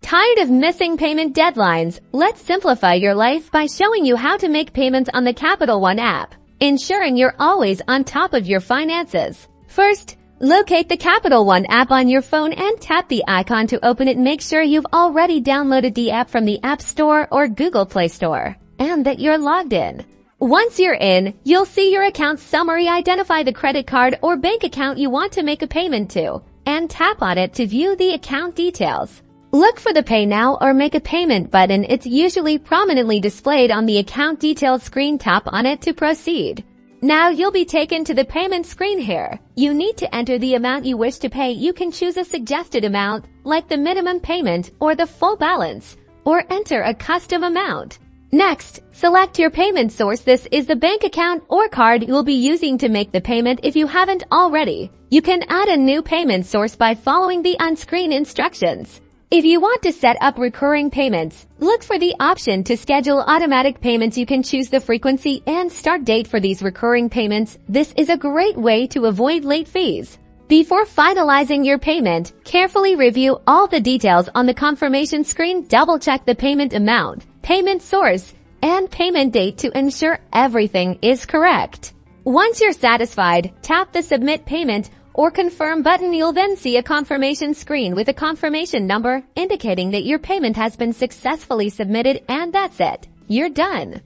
Tired of missing payment deadlines? Let's simplify your life by showing you how to make payments on the Capital One app, ensuring you're always on top of your finances. First, locate the Capital One app on your phone and tap the icon to open it. Make sure you've already downloaded the app from the App Store or Google Play Store, and that you're logged in. Once you're in, you'll see your account summary. Identify the credit card or bank account you want to make a payment to, and tap on it to view the account details. Look for the Pay Now or Make a Payment button. It's usually prominently displayed on the account details screen. Tap on it to proceed. Now you'll be taken to the payment screen. Here, you need to enter the amount you wish to pay. You can choose a suggested amount, like the minimum payment or the full balance, or enter a custom amount. Next, select your payment source. This is the bank account or card you'll be using to make the payment. If you haven't already, you can add a new payment source by following the on-screen instructions. If you want to set up recurring payments, look for the option to schedule automatic payments. You can choose the frequency and start date for these recurring payments. This is a great way to avoid late fees. Before finalizing your payment, carefully review all the details on the confirmation screen. Double-check the payment amount, payment source, and payment date to ensure everything is correct. Once you're satisfied, tap the Submit Payment or Confirm button. You'll then see a confirmation screen with a confirmation number indicating that your payment has been successfully submitted, and that's it. You're done.